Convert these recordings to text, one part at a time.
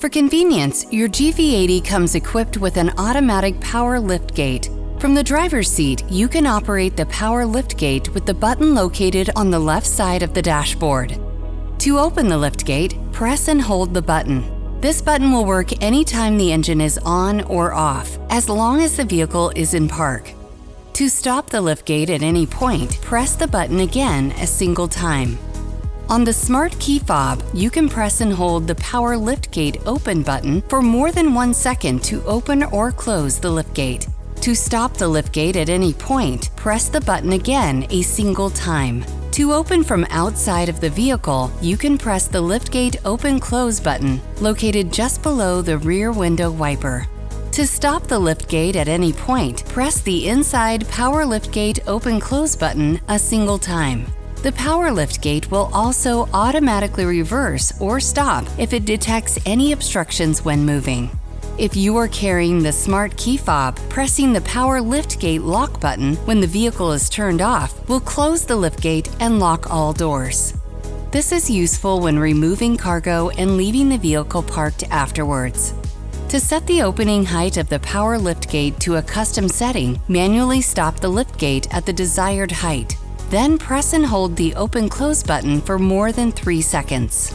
For convenience, your GV80 comes equipped with an automatic power liftgate. From the driver's seat, you can operate the power liftgate with the button located on the left side of the dashboard. To open the liftgate, press and hold the button. This button will work anytime the engine is on or off, as long as the vehicle is in park. To stop the liftgate at any point, press the button again a single time. On the smart key fob, you can press and hold the power liftgate open button for more than 1 second to open or close the liftgate. To stop the liftgate at any point, press the button again a single time. To open from outside of the vehicle, you can press the liftgate open-close button located just below the rear window wiper. To stop the liftgate at any point, press the inside power liftgate open-close button a single time. The power liftgate will also automatically reverse or stop if it detects any obstructions when moving. If you are carrying the smart key fob, pressing the power liftgate lock button when the vehicle is turned off will close the liftgate and lock all doors. This is useful when removing cargo and leaving the vehicle parked afterwards. To set the opening height of the power liftgate to a custom setting, manually stop the liftgate at the desired height. Then press and hold the open-close button for more than 3 seconds.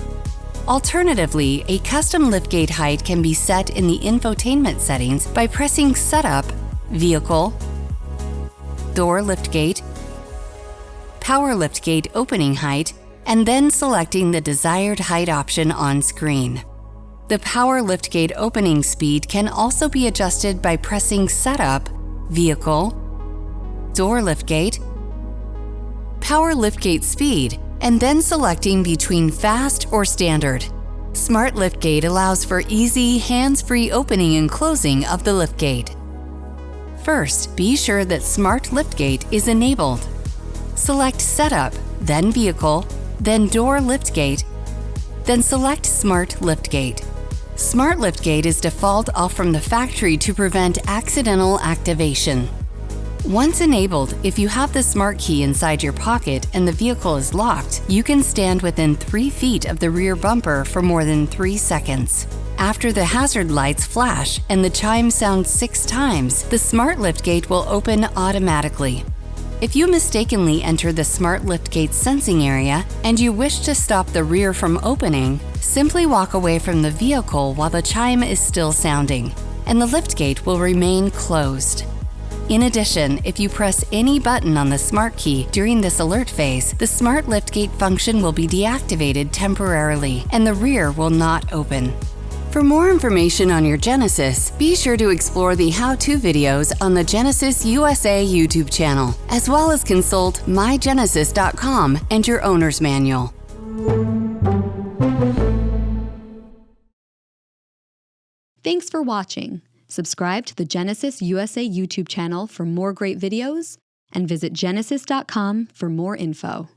Alternatively, a custom liftgate height can be set in the infotainment settings by pressing Setup, Vehicle, Door Liftgate, Power Liftgate Opening Height, and then selecting the desired height option on screen. The power liftgate opening speed can also be adjusted by pressing Setup, Vehicle, Door Liftgate, Power liftgate speed, and then selecting between fast or standard. Smart liftgate allows for easy, hands-free opening and closing of the liftgate. First, be sure that Smart Liftgate is enabled. Select Setup, then Vehicle, then Door Liftgate, then select Smart Liftgate. Smart Liftgate is default off from the factory to prevent accidental activation. Once enabled, if you have the smart key inside your pocket and the vehicle is locked, you can stand within 3 feet of the rear bumper for more than 3 seconds. After the hazard lights flash and the chime sounds 6 times, the smart liftgate will open automatically. If you mistakenly enter the smart liftgate sensing area and you wish to stop the rear from opening, simply walk away from the vehicle while the chime is still sounding, and the liftgate will remain closed. In addition, if you press any button on the smart key during this alert phase, the smart liftgate function will be deactivated temporarily and the rear will not open. For more information on your Genesis, be sure to explore the how-to videos on the Genesis USA YouTube channel, as well as consult mygenesis.com and your owner's manual. Thanks for watching. Subscribe to the Genesis USA YouTube channel for more great videos and visit genesis.com for more info.